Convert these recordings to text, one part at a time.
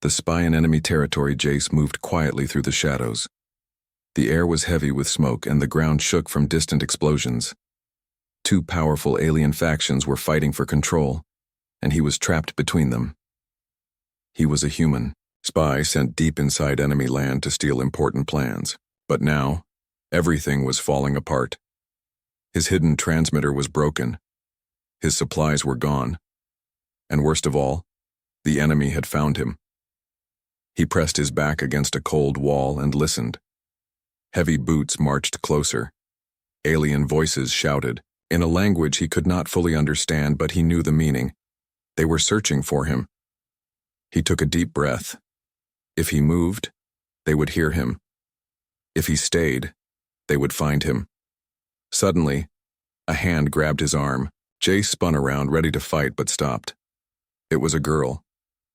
The spy in enemy territory, Jace moved quietly through the shadows. The air was heavy with smoke and the ground shook from distant explosions. Two powerful alien factions were fighting for control, and he was trapped between them. He was a human spy sent deep inside enemy land to steal important plans. But now, everything was falling apart. His hidden transmitter was broken. His supplies were gone. And worst of all, the enemy had found him. He pressed his back against a cold wall and listened. Heavy boots marched closer. Alien voices shouted, in a language he could not fully understand, but he knew the meaning. They were searching for him. He took a deep breath. If he moved, they would hear him. If he stayed, they would find him. Suddenly, a hand grabbed his arm. Jace spun around, ready to fight, but stopped. It was a girl.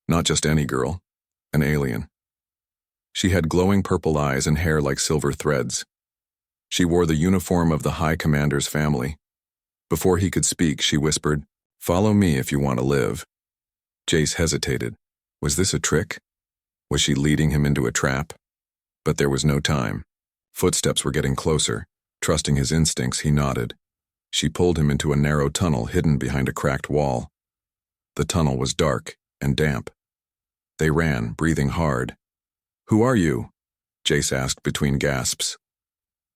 Not just any girl. An alien. She had glowing purple eyes and hair like silver threads. She wore the uniform of the High Commander's family. Before he could speak, she whispered, "Follow me if you want to live." Jace hesitated. Was this a trick? Was she leading him into a trap? But there was no time. Footsteps were getting closer. Trusting his instincts, he nodded. She pulled him into a narrow tunnel hidden behind a cracked wall. The tunnel was dark and damp. They ran, breathing hard. "Who are you?" Jace asked between gasps.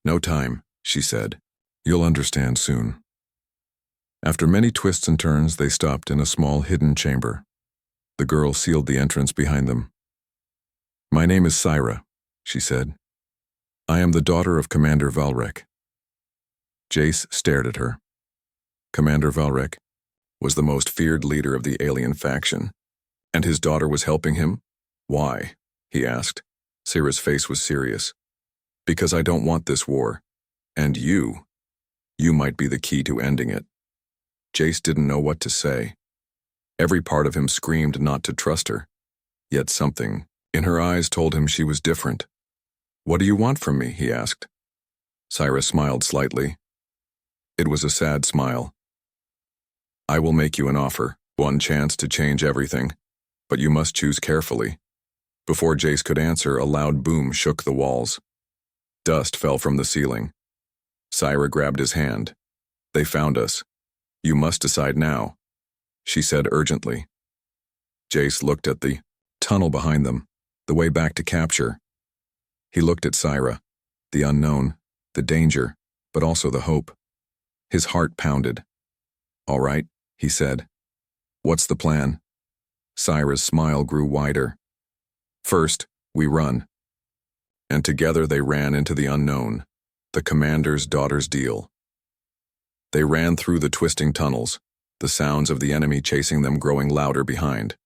"No time," she said. "You'll understand soon." After many twists and turns, they stopped in a small hidden chamber. The girl sealed the entrance behind them. "My name is Syra," she said. "I am the daughter of Commander Valrek." Jace stared at her. Commander Valrek was the most feared leader of the alien faction, and his daughter was helping him? Why? He asked. Syra's face was serious. "Because I don't want this war. And you might be the key to ending it." Jace didn't know what to say. Every part of him screamed not to trust her. Yet something in her eyes told him she was different. "What do you want from me?" he asked. Syra smiled slightly. It was a sad smile. "I will make you an offer, one chance to change everything, but you must choose carefully." Before Jace could answer, a loud boom shook the walls. Dust fell from the ceiling. Syra grabbed his hand. "They found us. You must decide now," she said urgently. Jace looked at the tunnel behind them, the way back to capture. He looked at Syra, the unknown, the danger, but also the hope. His heart pounded. "All right," he said. "What's the plan?" Syra's smile grew wider. "First, we run." And together they ran into the unknown, the commander's daughter's deal. They ran through the twisting tunnels, the sounds of the enemy chasing them growing louder behind.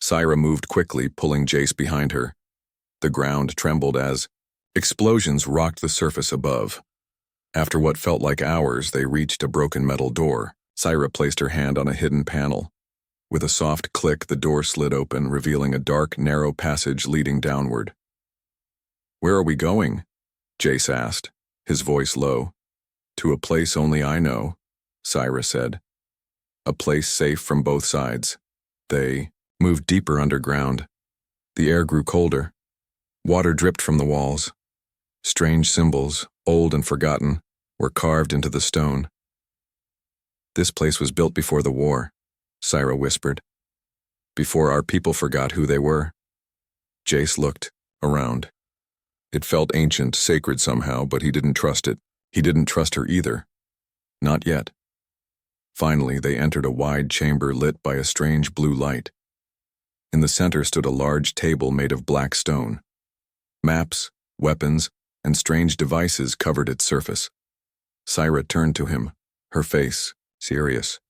Syra moved quickly, pulling Jace behind her. The ground trembled as explosions rocked the surface above. After what felt like hours, they reached a broken metal door. Syra placed her hand on a hidden panel. With a soft click, the door slid open, revealing a dark, narrow passage leading downward. "Where are we going?" Jace asked, his voice low. "To a place only I know," Syra said. "A place safe from both sides." They moved deeper underground. The air grew colder. Water dripped from the walls. Strange symbols, old and forgotten, were carved into the stone. "This place was built before the war," Syra whispered. "Before our people forgot who they were." Jace looked around. It felt ancient, sacred somehow, but he didn't trust it. He didn't trust her either. Not yet. Finally, they entered a wide chamber lit by a strange blue light. In the center stood a large table made of black stone. Maps, weapons, and strange devices covered its surface. Syra turned to him, her face serious.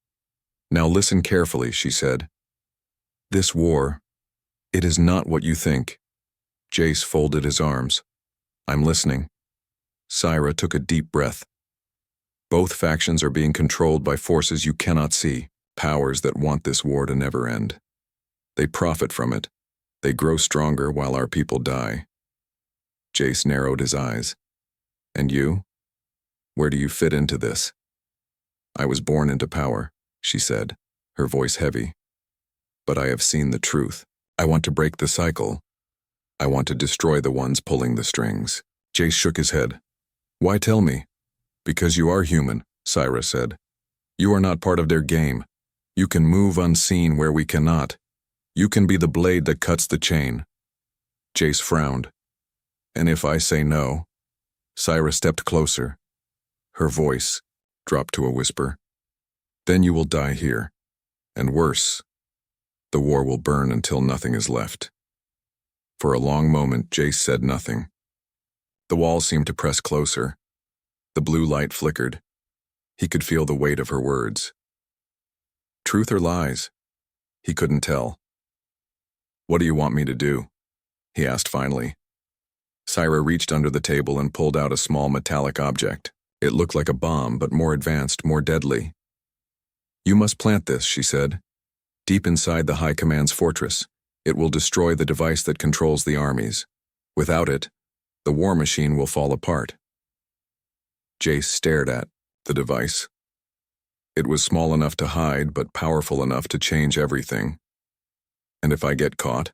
"Now listen carefully," she said. "This war, it is not what you think." Jace folded his arms. "I'm listening." Syra took a deep breath. "Both factions are being controlled by forces you cannot see, powers that want this war to never end. They profit from it. They grow stronger while our people die." Jace narrowed his eyes. "And you? Where do you fit into this?" "I was born into power," she said, her voice heavy. "But I have seen the truth." I want to break the cycle. I want to destroy the ones pulling the strings. Jace shook his head. Why tell me? Because you are human, Syra said. You are not part of their game. You can move unseen where we cannot. You can be the blade that cuts the chain. Jace frowned. And if I say no? Syra stepped closer. Her voice dropped to a whisper. Then you will die here. And worse, the war will burn until nothing is left. For a long moment, Jace said nothing. The wall seemed to press closer. The blue light flickered. He could feel the weight of her words. Truth or lies? He couldn't tell. What do you want me to do? He asked finally. Syra reached under the table and pulled out a small metallic object. It looked like a bomb, but more advanced, more deadly. You must plant this, she said. Deep inside the High Command's fortress, it will destroy the device that controls the armies. Without it, the war machine will fall apart. Jace stared at the device. It was small enough to hide, but powerful enough to change everything. And if I get caught?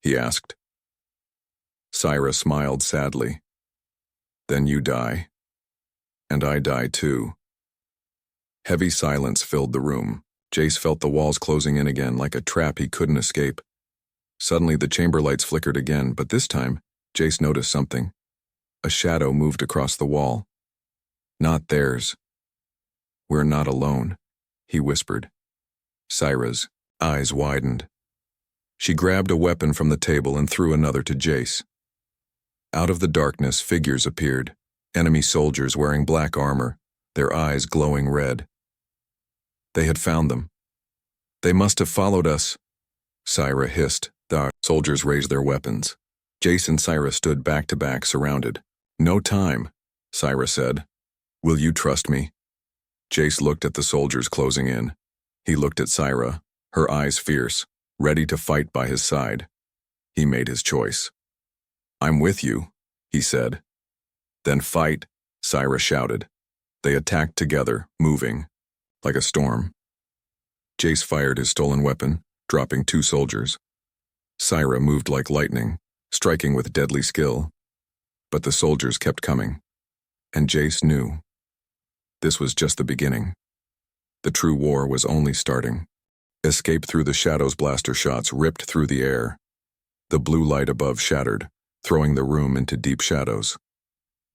He asked. Syra smiled sadly. Then you die. And I die too. Heavy silence filled the room. Jace felt the walls closing in again like a trap he couldn't escape. Suddenly the chamber lights flickered again, but this time, Jace noticed something. A shadow moved across the wall. Not theirs. We're not alone, he whispered. Syra's eyes widened. She grabbed a weapon from the table and threw another to Jace. Out of the darkness, figures appeared, enemy soldiers wearing black armor, their eyes glowing red. They had found them. They must have followed us, Syra hissed. The soldiers raised their weapons. Jace and Syra stood back to back, surrounded. No time, Syra said. Will you trust me? Jace looked at the soldiers closing in. He looked at Syra, her eyes fierce, ready to fight by his side. He made his choice. I'm with you, he said. Then fight, Syra shouted. They attacked together, moving, like a storm. Jace fired his stolen weapon, dropping 2 soldiers. Syra moved like lightning, striking with deadly skill. But the soldiers kept coming. And Jace knew. This was just the beginning. The true war was only starting. Escape through the shadows. Blaster shots ripped through the air. The blue light above shattered, throwing the room into deep shadows.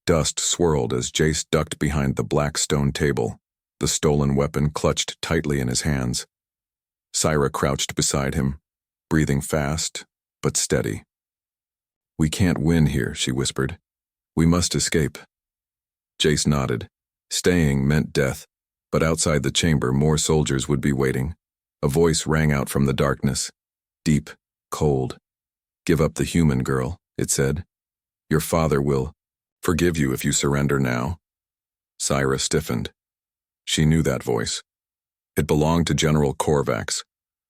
Dust swirled as Jace ducked behind the black stone table, the stolen weapon clutched tightly in his hands. Syra crouched beside him, breathing fast but steady. We can't win here, she whispered. We must escape. Jace nodded. Staying meant death, but outside the chamber more soldiers would be waiting. A voice rang out from the darkness, deep, cold. Give up the human, girl, it said. Your father will forgive you if you surrender now. Syra stiffened. She knew that voice. It belonged to General Korvax,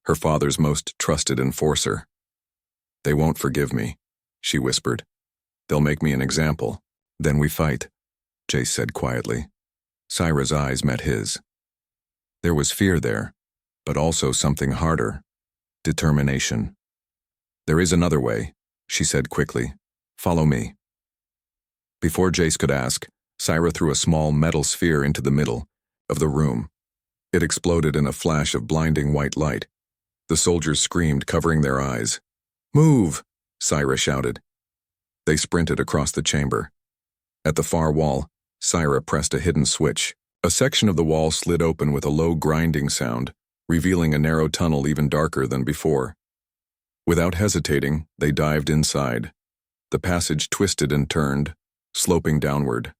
her father's most trusted enforcer. They won't forgive me, she whispered. They'll make me an example. Then we fight, Jace said quietly. Syra's eyes met his. There was fear there, but also something harder. Determination. There is another way, she said quickly. Follow me. Before Jace could ask, Syra threw a small metal sphere into the middle of the room. It exploded in a flash of blinding white light. The soldiers screamed, covering their eyes. Move, Syra shouted. They sprinted across the chamber. At the far wall, Syra pressed a hidden switch. A section of the wall slid open with a low grinding sound, revealing a narrow tunnel even darker than before. Without hesitating, they dived inside. The passage twisted and turned, sloping downward.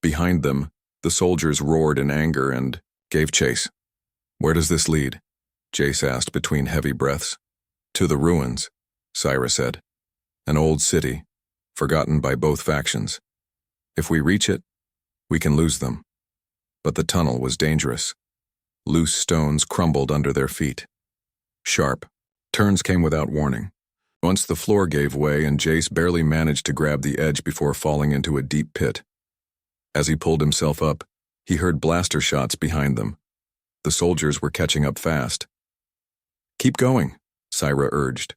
Behind them, the soldiers roared in anger and gave chase. Where does this lead? Jace asked between heavy breaths. To the ruins, Syra said. An old city, forgotten by both factions. If we reach it, we can lose them. But the tunnel was dangerous. Loose stones crumbled under their feet. Sharp turns came without warning. Once the floor gave way and Jace barely managed to grab the edge before falling into a deep pit. As he pulled himself up, he heard blaster shots behind them. The soldiers were catching up fast. Keep going, Syra urged.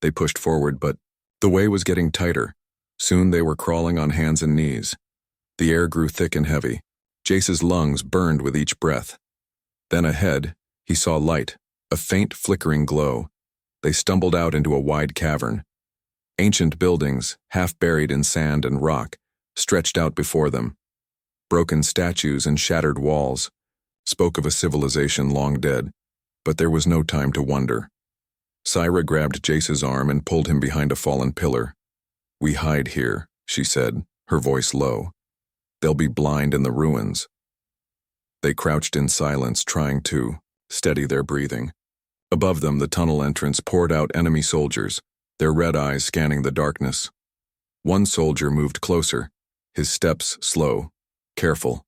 They pushed forward, but the way was getting tighter. Soon they were crawling on hands and knees. The air grew thick and heavy. Jace's lungs burned with each breath. Then ahead, he saw light, a faint flickering glow. They stumbled out into a wide cavern. Ancient buildings, half buried in sand and rock, stretched out before them. Broken statues and shattered walls spoke of a civilization long dead, but there was no time to wonder. Syra grabbed Jace's arm and pulled him behind a fallen pillar. "We hide here," she said, her voice low. "They'll be blind in the ruins." They crouched in silence, trying to steady their breathing. Above them, the tunnel entrance poured out enemy soldiers, their red eyes scanning the darkness. One soldier moved closer, his steps slow, careful.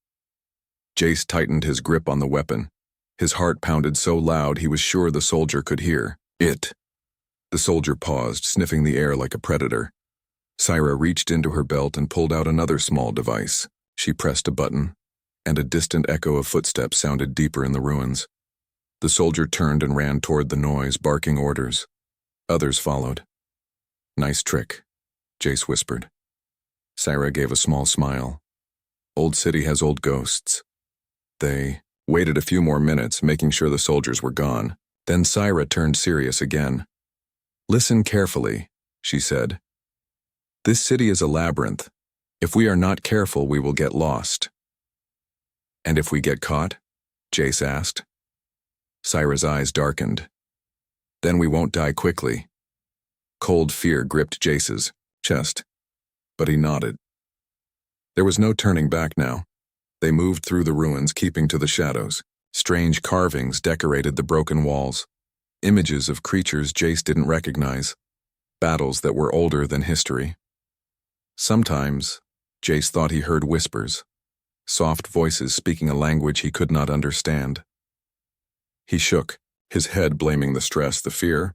Jace tightened his grip on the weapon. His heart pounded so loud he was sure the soldier could hear it. The soldier paused, sniffing the air like a predator. Syra reached into her belt and pulled out another small device. She pressed a button, and a distant echo of footsteps sounded deeper in the ruins. The soldier turned and ran toward the noise, barking orders. Others followed. "Nice trick," Jace whispered. Syra gave a small smile. "Old city has old ghosts." They waited a few more minutes, making sure the soldiers were gone. Then Syra turned serious again. "Listen carefully," she said. "This city is a labyrinth. If we are not careful, we will get lost." "And if we get caught?" Jace asked. Syra's eyes darkened. "Then we won't die quickly." Cold fear gripped Jace's chest, but he nodded. There was no turning back now. They moved through the ruins, keeping to the shadows. Strange carvings decorated the broken walls. Images of creatures Jace didn't recognize. Battles that were older than history. Sometimes, Jace thought he heard whispers. Soft voices speaking a language he could not understand. He shook, his head blaming the stress, the fear.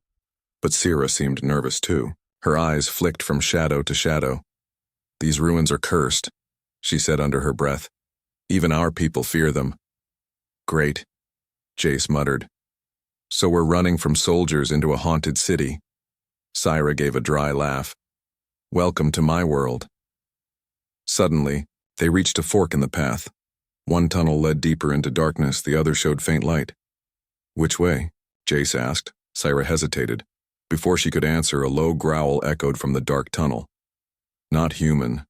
But Syra seemed nervous too. Her eyes flicked from shadow to shadow. "These ruins are cursed," she said under her breath. "Even our people fear them." "Great," Jace muttered. "So we're running from soldiers into a haunted city." Syra gave a dry laugh. "Welcome to my world." Suddenly, they reached a fork in the path. One tunnel led deeper into darkness, the other showed faint light. "Which way?" Jace asked. Syra hesitated. Before she could answer, a low growl echoed from the dark tunnel. Not human,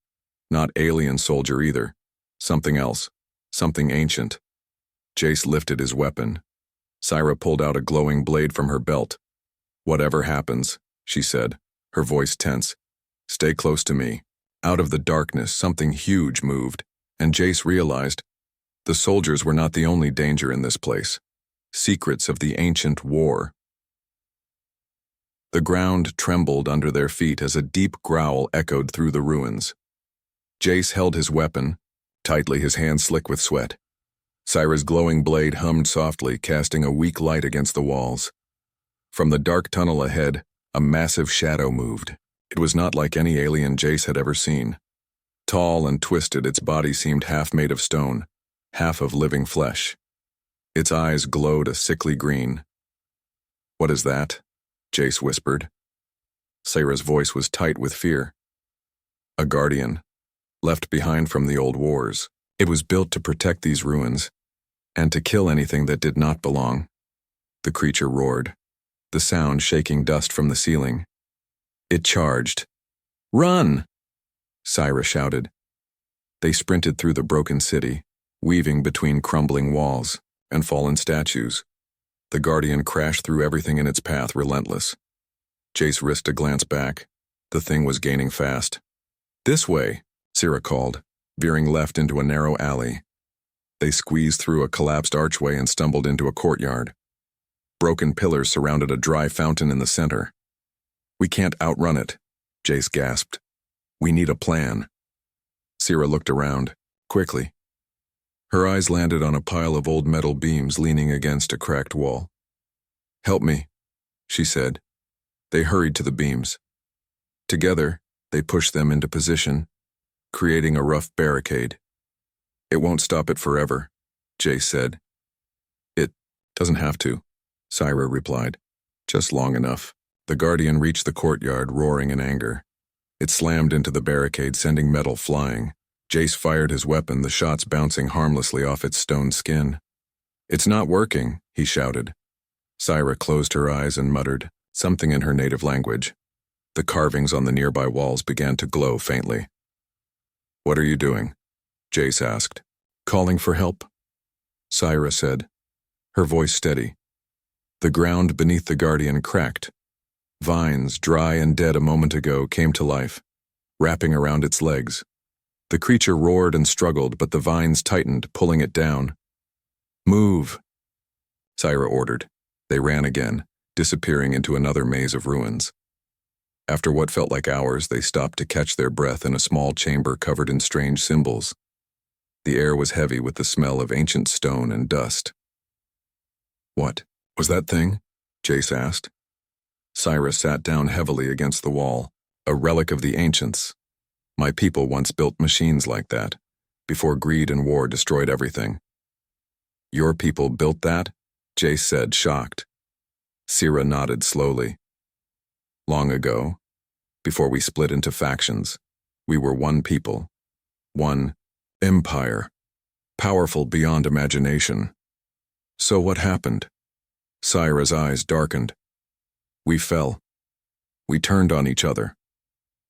not alien soldier either. Something else, something ancient. Jace lifted his weapon. Syra pulled out a glowing blade from her belt. "Whatever happens," she said, her voice tense, "stay close to me." Out of the darkness, something huge moved, and Jace realized the soldiers were not the only danger in this place. Secrets of the ancient war. The ground trembled under their feet as a deep growl echoed through the ruins. Jace held his weapon, tightly, his hands slick with sweat. Syra's glowing blade hummed softly, casting a weak light against the walls. From the dark tunnel ahead, a massive shadow moved. It was not like any alien Jace had ever seen. Tall and twisted, its body seemed half made of stone, half of living flesh. Its eyes glowed a sickly green. "What is that?" Jace whispered. Syra's voice was tight with fear. "A guardian, left behind from the old wars. It was built to protect these ruins, and to kill anything that did not belong." The creature roared, the sound shaking dust from the ceiling. It charged. "Run!" Syra shouted. They sprinted through the broken city, weaving between crumbling walls and fallen statues. The guardian crashed through everything in its path, relentless. Jace risked a glance back. The thing was gaining fast. "This way," Syra called, veering left into a narrow alley. They squeezed through a collapsed archway and stumbled into a courtyard. Broken pillars surrounded a dry fountain in the center. "We can't outrun it," Jace gasped. "We need a plan." Syra looked around, quickly. Her eyes landed on a pile of old metal beams leaning against a cracked wall. "Help me," she said. They hurried to the beams. Together, they pushed them into position, creating a rough barricade. "It won't stop it forever," Jace said. "It doesn't have to," Syra replied. "Just long enough." The Guardian reached the courtyard, roaring in anger. It slammed into the barricade, sending metal flying. Jace fired his weapon, the shots bouncing harmlessly off its stone skin. "It's not working," he shouted. Syra closed her eyes and muttered something in her native language. The carvings on the nearby walls began to glow faintly. "What are you doing?" Jace asked. "Calling for help," Syra said, her voice steady. The ground beneath the Guardian cracked. Vines, dry and dead a moment ago, came to life, wrapping around its legs. The creature roared and struggled, but the vines tightened, pulling it down. "Move," Syra ordered. They ran again, disappearing into another maze of ruins. After what felt like hours, they stopped to catch their breath in a small chamber covered in strange symbols. The air was heavy with the smell of ancient stone and dust. "What was that thing?" Jace asked. Syra sat down heavily against the wall. "A relic of the ancients. My people once built machines like that, before greed and war destroyed everything." "Your people built that?" Jace said, shocked. Syra nodded slowly. "Long ago, before we split into factions, we were one people, one empire, powerful beyond imagination." "So what happened?" Syra's eyes darkened. "We fell. We turned on each other.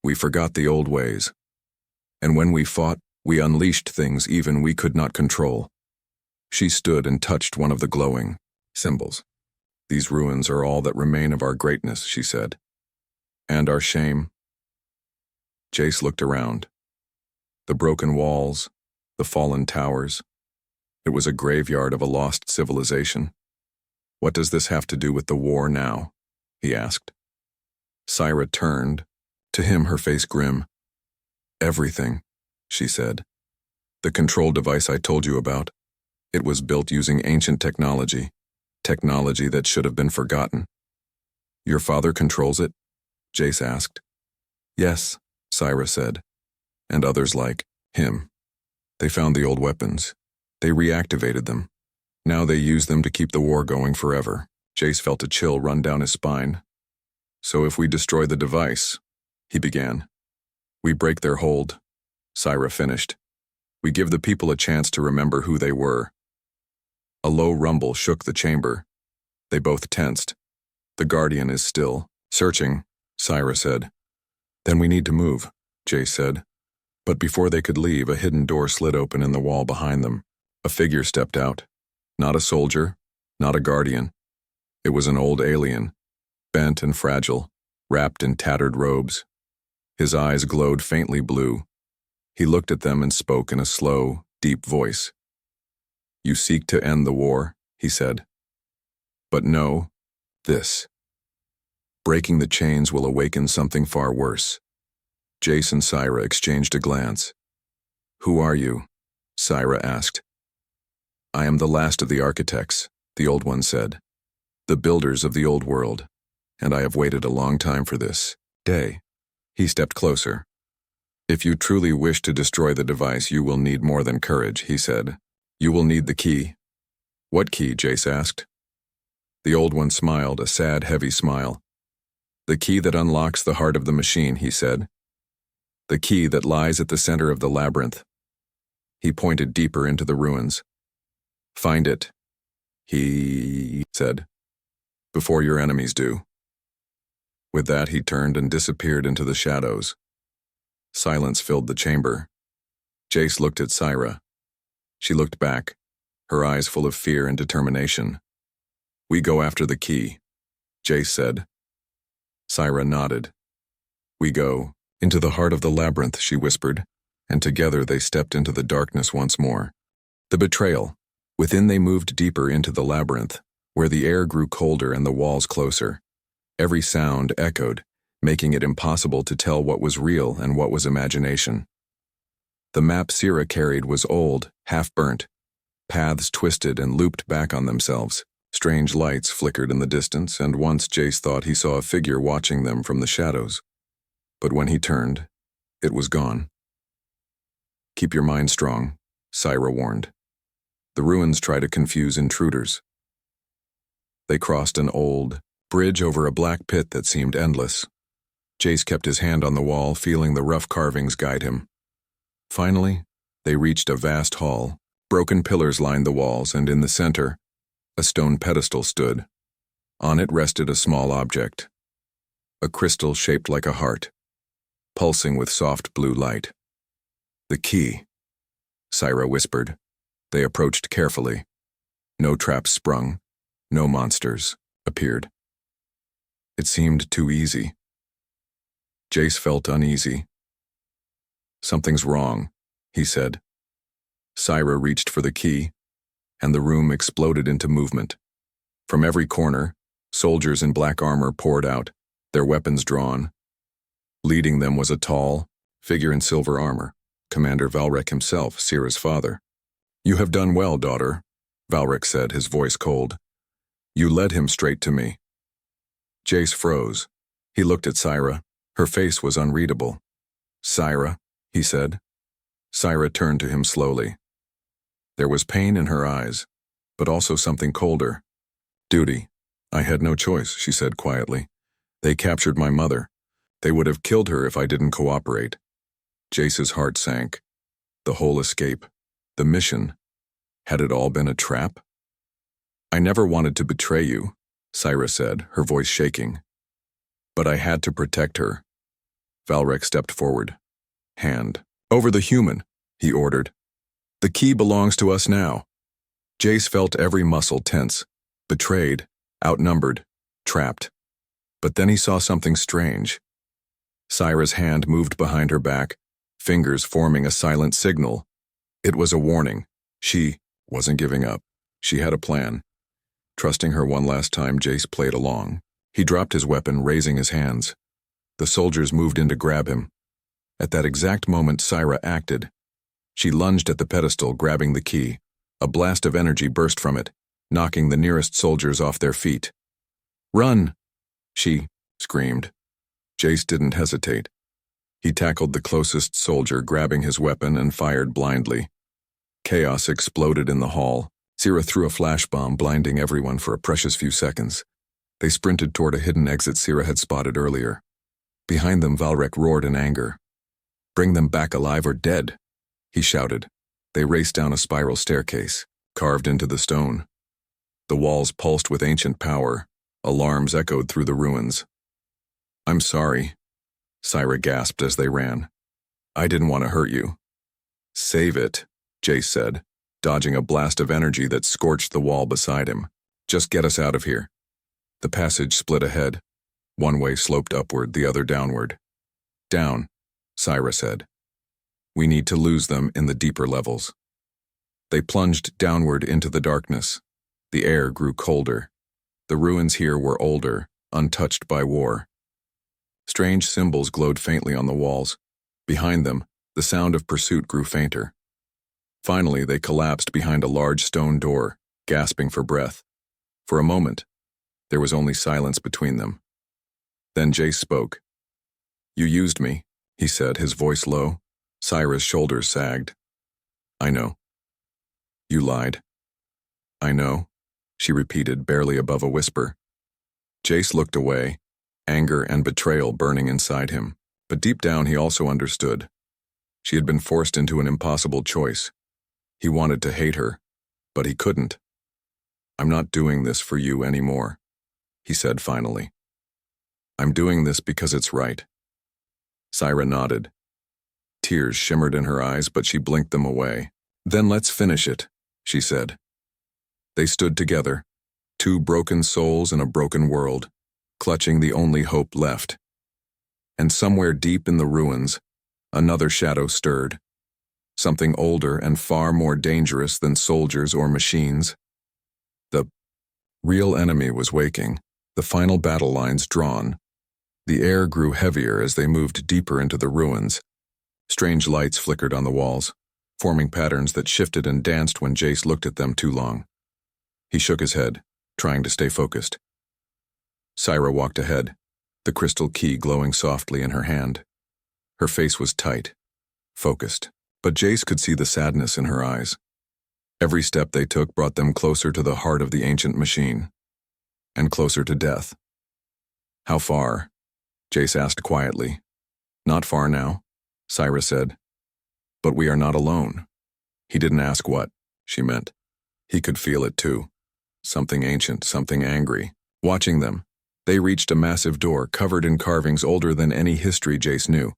We forgot the old ways. And when we fought, we unleashed things even we could not control." She stood and touched one of the glowing symbols. "These ruins are all that remain of our greatness," she said. "And our shame." Jace looked around. The broken walls, the fallen towers. It was a graveyard of a lost civilization. "What does this have to do with the war now?" he asked. Syra turned, to him her face grim. "Everything," she said. "The control device I told you about. It was built using ancient technology that should have been forgotten." "Your father controls it?" Jace asked. "Yes," Syra said. "And others like him. They found the old weapons. They reactivated them. Now they use them to keep the war going forever." Jace felt a chill run down his spine. "So if we destroy the device," he began. "We break their hold," Syra finished. "We give the people a chance to remember who they were." A low rumble shook the chamber. They both tensed. "The Guardian is still searching," Syra said. "Then we need to move," Jace said. But before they could leave, a hidden door slid open in the wall behind them. A figure stepped out. Not a soldier, not a Guardian. It was an old alien, bent and fragile, wrapped in tattered robes. His eyes glowed faintly blue. He looked at them and spoke in a slow, deep voice. "You seek to end the war," he said. "But know this. Breaking the chains will awaken something far worse." Jace and Syra exchanged a glance. "Who are you?" Syra asked. "I am the last of the architects," the old one said. "The builders of the old world, and I have waited a long time for this day." He stepped closer. "If you truly wish to destroy the device, you will need more than courage," he said. "You will need the key." "What key?" Jace asked. The old one smiled, a sad, heavy smile. "The key that unlocks the heart of the machine," he said. "The key that lies at the center of the labyrinth." He pointed deeper into the ruins. "Find it," he said, "before your enemies do." With that, he turned and disappeared into the shadows. Silence filled the chamber. Jace looked at Syra. She looked back, her eyes full of fear and determination. "We go after the key," Jace said. Syra nodded. "We go into the heart of the labyrinth," she whispered, and together they stepped into the darkness once more. The betrayal. Within they moved deeper into the labyrinth, where the air grew colder and the walls closer. Every sound echoed, making it impossible to tell what was real and what was imagination. The map Syra carried was old, half-burnt. Paths twisted and looped back on themselves. Strange lights flickered in the distance, and once Jace thought he saw a figure watching them from the shadows. But when he turned, it was gone. "Keep your mind strong," Syra warned. "The ruins try to confuse intruders." They crossed an old, bridge over a black pit that seemed endless. Jace kept his hand on the wall, feeling the rough carvings guide him. Finally, they reached a vast hall. Broken pillars lined the walls, and in the center, a stone pedestal stood. On it rested a small object, a crystal shaped like a heart, pulsing with soft blue light. "The key," Syra whispered. They approached carefully. No traps sprung, no monsters appeared. It seemed too easy. Jace felt uneasy. "Something's wrong," he said. Syra reached for the key, and the room exploded into movement. From every corner, soldiers in black armor poured out, their weapons drawn. Leading them was a tall figure in silver armor, Commander Valrek himself, Syra's father. "You have done well, daughter," Valrek said, his voice cold. "You led him straight to me." Jace froze. He looked at Syra. Her face was unreadable. "Syra," he said. Syra turned to him slowly. There was pain in her eyes, but also something colder. "Duty. I had no choice," she said quietly. "They captured my mother. They would have killed her if I didn't cooperate." Jace's heart sank. The whole escape, the mission, had it all been a trap? "I never wanted to betray you," Syra said, her voice shaking. "But I had to protect her." Valrek stepped forward. "Hand over the human," he ordered. "The key belongs to us now." Jace felt every muscle tense, betrayed, outnumbered, trapped. But then he saw something strange. Syra's hand moved behind her back, fingers forming a silent signal. It was a warning. She wasn't giving up. She had a plan. Trusting her one last time, Jace played along. He dropped his weapon, raising his hands. The soldiers moved in to grab him. At that exact moment, Syra acted. She lunged at the pedestal, grabbing the key. A blast of energy burst from it, knocking the nearest soldiers off their feet. "Run!" she screamed. Jace didn't hesitate. He tackled the closest soldier, grabbing his weapon, and fired blindly. Chaos exploded in the hall. Syra threw a flash bomb, blinding everyone for a precious few seconds. They sprinted toward a hidden exit Syra had spotted earlier. Behind them, Valrek roared in anger. "Bring them back alive or dead," he shouted. They raced down a spiral staircase, carved into the stone. The walls pulsed with ancient power. Alarms echoed through the ruins. "I'm sorry," Syra gasped as they ran. "I didn't want to hurt you." "Save it," Jace said, dodging a blast of energy that scorched the wall beside him. "Just get us out of here." The passage split ahead. One way sloped upward, the other downward. "Down," Syra said. "We need to lose them in the deeper levels." They plunged downward into the darkness. The air grew colder. The ruins here were older, untouched by war. Strange symbols glowed faintly on the walls. Behind them, the sound of pursuit grew fainter. Finally, they collapsed behind a large stone door, gasping for breath. For a moment, there was only silence between them. Then Jace spoke. "You used me," he said, his voice low. Syra's shoulders sagged. "I know." "You lied." "I know," she repeated, barely above a whisper. Jace looked away, anger and betrayal burning inside him. But deep down he also understood. She had been forced into an impossible choice. He wanted to hate her, but he couldn't. "I'm not doing this for you anymore," he said finally. "I'm doing this because it's right." Syra nodded. Tears shimmered in her eyes, but she blinked them away. "Then let's finish it," she said. They stood together, two broken souls in a broken world, clutching the only hope left. And somewhere deep in the ruins, another shadow stirred. Something older and far more dangerous than soldiers or machines. The real enemy was waking, the final battle lines drawn. The air grew heavier as they moved deeper into the ruins. Strange lights flickered on the walls, forming patterns that shifted and danced when Jace looked at them too long. He shook his head, trying to stay focused. Syra walked ahead, the crystal key glowing softly in her hand. Her face was tight, focused, but Jace could see the sadness in her eyes. Every step they took brought them closer to the heart of the ancient machine, and closer to death. How far? Jace asked quietly. Not far now, Syra said. But we are not alone. He didn't ask what she meant. He could feel it too. Something ancient, something angry. Watching them, they reached a massive door covered in carvings older than any history Jace knew.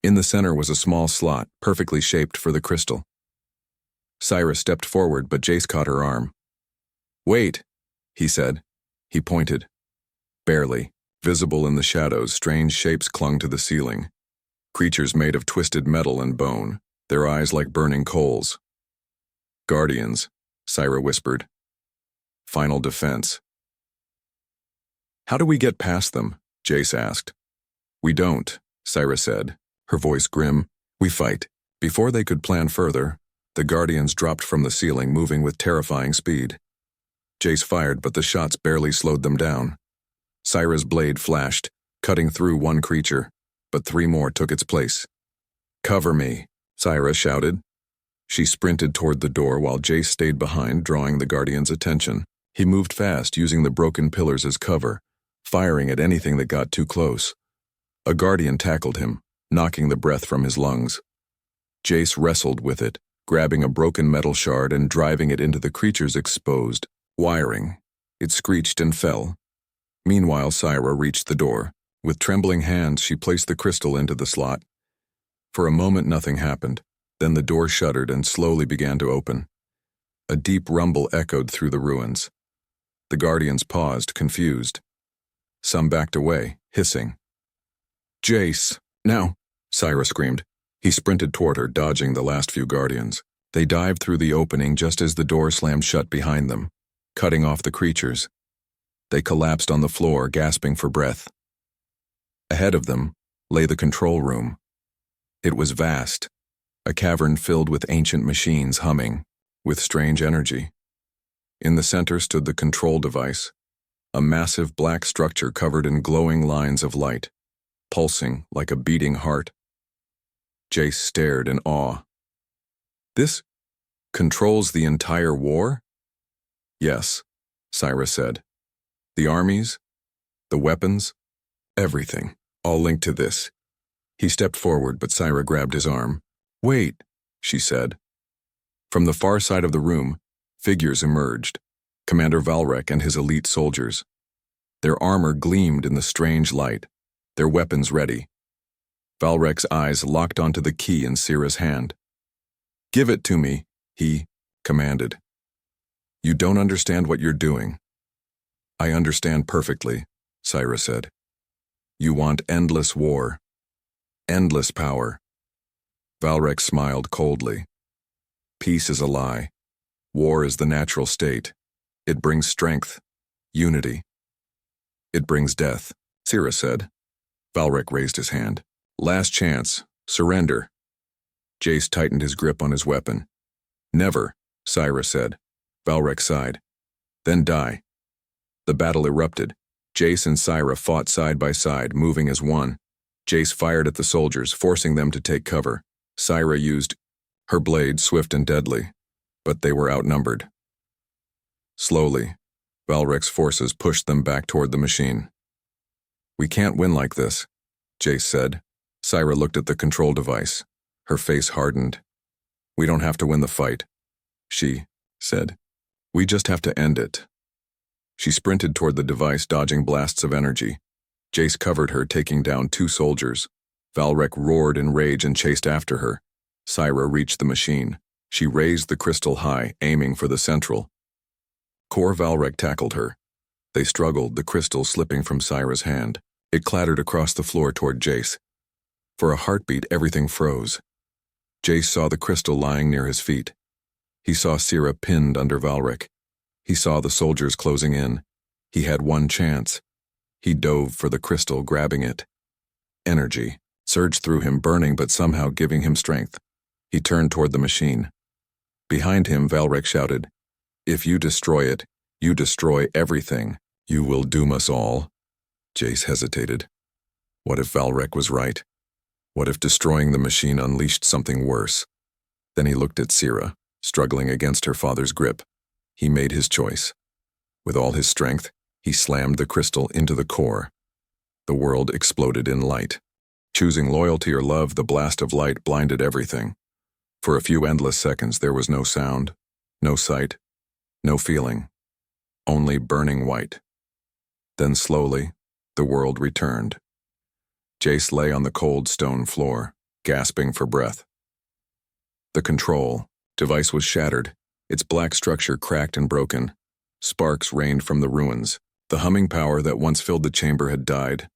In the center was a small slot, perfectly shaped for the crystal. Syra stepped forward, but Jace caught her arm. Wait, he said. He pointed. Barely. Visible in the shadows, strange shapes clung to the ceiling. Creatures made of twisted metal and bone, their eyes like burning coals. Guardians, Syra whispered. Final defense. How do we get past them? Jace asked. We don't, Syra said, her voice grim. We fight. Before they could plan further, the Guardians dropped from the ceiling, moving with terrifying speed. Jace fired, but the shots barely slowed them down. Syra's blade flashed, cutting through one creature, but 3 more took its place. Cover me, Syra shouted. She sprinted toward the door while Jace stayed behind, drawing the Guardian's attention. He moved fast, using the broken pillars as cover, firing at anything that got too close. A Guardian tackled him, knocking the breath from his lungs. Jace wrestled with it, grabbing a broken metal shard and driving it into the creature's exposed wiring. It screeched and fell. Meanwhile, Syra reached the door. With trembling hands, she placed the crystal into the slot. For a moment, nothing happened. Then the door shuddered and slowly began to open. A deep rumble echoed through the ruins. The Guardians paused, confused. Some backed away, hissing. Jace! Now! Syra screamed. He sprinted toward her, dodging the last few Guardians. They dived through the opening just as the door slammed shut behind them, cutting off the creatures. They collapsed on the floor, gasping for breath. Ahead of them lay the control room. It was vast, a cavern filled with ancient machines humming, with strange energy. In the center stood the control device, a massive black structure covered in glowing lines of light, pulsing like a beating heart. Jace stared in awe. This controls the entire war? Yes, Syra said. The armies, the weapons, everything, all linked to this. He stepped forward, but Syra grabbed his arm. Wait, she said. From the far side of the room, figures emerged, Commander Valrek and his elite soldiers. Their armor gleamed in the strange light, their weapons ready. Valrek's eyes locked onto the key in Syra's hand. Give it to me, he commanded. You don't understand what you're doing. I understand perfectly, Syra said. You want endless war, endless power. Valrek smiled coldly. Peace is a lie. War is the natural state. It brings strength, unity. It brings death, Syra said. Valrek raised his hand. Last chance, surrender. Jace tightened his grip on his weapon. Never, Syra said. Valrek sighed. Then die. The battle erupted. Jace and Syra fought side by side, moving as one. Jace fired at the soldiers, forcing them to take cover. Syra used her blade, swift and deadly, but they were outnumbered. Slowly, Valrek's forces pushed them back toward the machine. We can't win like this, Jace said. Syra looked at the control device. Her face hardened. We don't have to win the fight, she said. We just have to end it. She sprinted toward the device, dodging blasts of energy. Jace covered her, taking down 2 soldiers. Valrek roared in rage and chased after her. Syra reached the machine. She raised the crystal high, aiming for the central. Core Valrek tackled her. They struggled, the crystal slipping from Syra's hand. It clattered across the floor toward Jace. For a heartbeat, everything froze. Jace saw the crystal lying near his feet. He saw Syra pinned under Valrek. He saw the soldiers closing in. He had one chance. He dove for the crystal, grabbing it. Energy surged through him, burning but somehow giving him strength. He turned toward the machine. Behind him, Valrek shouted, If you destroy it, you destroy everything. You will doom us all. Jace hesitated. What if Valrek was right? What if destroying the machine unleashed something worse? Then he looked at Syra, struggling against her father's grip. He made his choice. With all his strength, he slammed the crystal into the core. The world exploded in light. Choosing loyalty or love, the blast of light blinded everything. For a few endless seconds there was no sound, no sight, no feeling. Only burning white. Then slowly, the world returned. Jace lay on the cold stone floor, gasping for breath. The control device was shattered, its black structure cracked and broken. Sparks rained from the ruins. The humming power that once filled the chamber had died.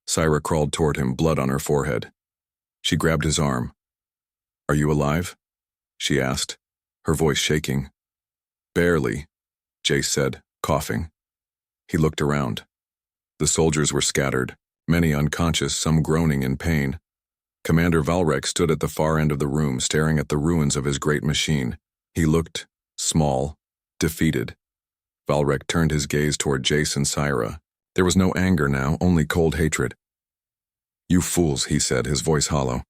Syra crawled toward him, blood on her forehead. She grabbed his arm. "Are you alive?" she asked, her voice shaking. "Barely," Jace said, coughing. He looked around. The soldiers were scattered, many unconscious, some groaning in pain. Commander Valrek stood at the far end of the room, staring at the ruins of his great machine. He looked small, defeated. Valrek turned his gaze toward Jace and Syra. There was no anger now, only cold hatred. "You fools," he said, his voice hollow.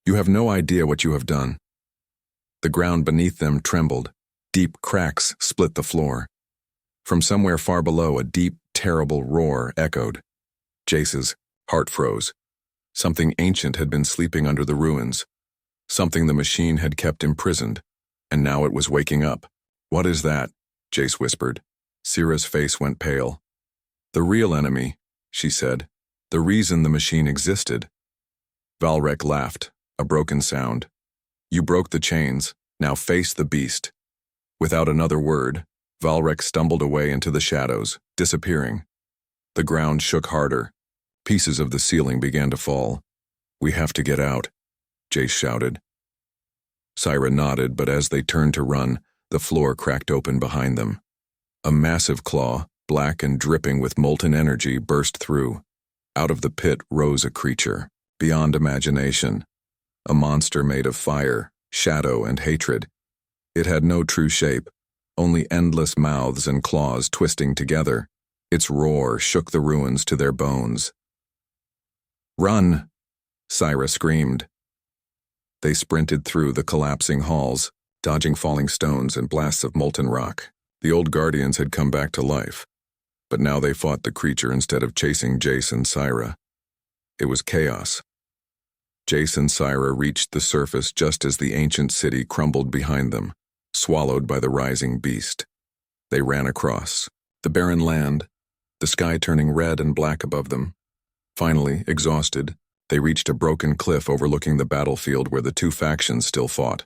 "You have no idea what you have done." The ground beneath them trembled. Deep cracks split the floor. From somewhere far below, a deep, terrible roar echoed. Jace's heart froze. Something ancient had been sleeping under the ruins. Something the machine had kept imprisoned, and now it was waking up. "What is that?" Jace whispered. Syra's face went pale. "The real enemy," she said. "The reason the machine existed." Valrek laughed, a broken sound. "You broke the chains, now face the beast." Without another word, Valrek stumbled away into the shadows, disappearing. The ground shook harder. Pieces of the ceiling began to fall. "We have to get out," Jace shouted. Syra nodded, but as they turned to run, the floor cracked open behind them. A massive claw, black and dripping with molten energy, burst through. Out of the pit rose a creature, beyond imagination. A monster made of fire, shadow, and hatred. It had no true shape, only endless mouths and claws twisting together. Its roar shook the ruins to their bones. "Run!" Syra screamed. They sprinted through the collapsing halls, dodging falling stones and blasts of molten rock. The old guardians had come back to life, but now they fought the creature instead of chasing Jace and Syra. It was chaos. Jace and Syra reached the surface just as the ancient city crumbled behind them, swallowed by the rising beast. They ran across the barren land, the sky turning red and black above them. Finally, exhausted, they reached a broken cliff overlooking the battlefield where the two factions still fought.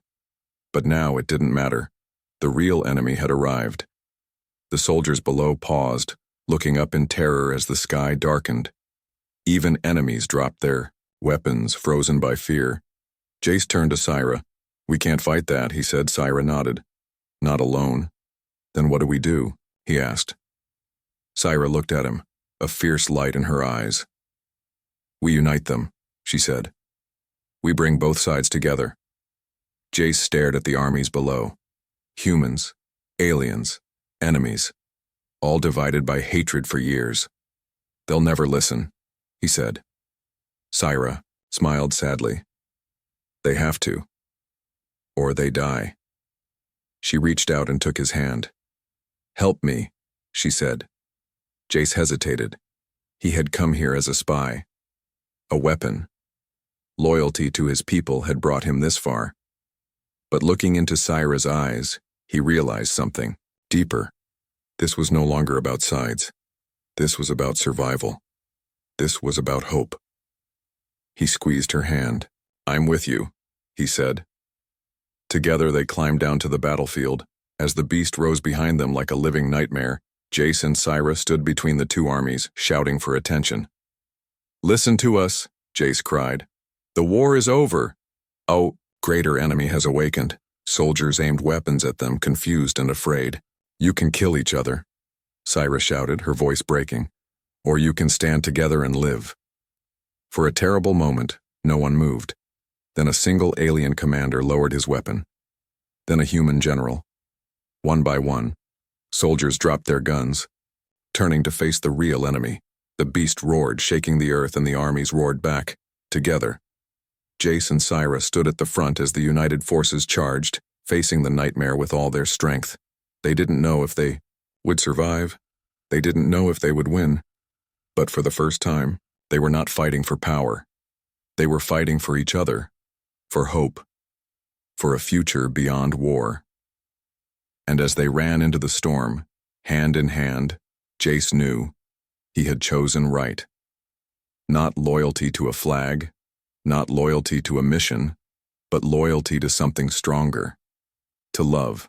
But now it didn't matter. The real enemy had arrived. The soldiers below paused, looking up in terror as the sky darkened. Even enemies dropped their weapons, frozen by fear. Jace turned to Syra. "We can't fight that," he said. Syra nodded. "Not alone." "Then what do we do?" he asked. Syra looked at him, a fierce light in her eyes. "We unite them," she said. "We bring both sides together." Jace stared at the armies below. Humans, aliens, enemies, all divided by hatred for years. "They'll never listen," he said. Syra smiled sadly. "They have to. Or they die." She reached out and took his hand. "Help me," she said. Jace hesitated. He had come here as a spy. A weapon. Loyalty to his people had brought him this far. But looking into Syra's eyes, he realized something deeper. This was no longer about sides. This was about survival. This was about hope. He squeezed her hand. "I'm with you," he said. Together they climbed down to the battlefield. As the beast rose behind them like a living nightmare, Jace and Syra stood between the two armies, shouting for attention. "Listen to us," Jace cried. "The war is over." "Oh, greater enemy has awakened." Soldiers aimed weapons at them, confused and afraid. "You can kill each other," Syra shouted, her voice breaking. "Or you can stand together and live." For a terrible moment, no one moved. Then a single alien commander lowered his weapon. Then a human general. One by one, soldiers dropped their guns, turning to face the real enemy. The beast roared, shaking the earth, and the armies roared back, together. Jace and Syra stood at the front as the united forces charged, facing the nightmare with all their strength. They didn't know if they would survive. They didn't know if they would win. But for the first time, they were not fighting for power. They were fighting for each other, for hope, for a future beyond war. And as they ran into the storm, hand in hand, Jace knew he had chosen right. Not loyalty to a flag, not loyalty to a mission, but loyalty to something stronger, to love.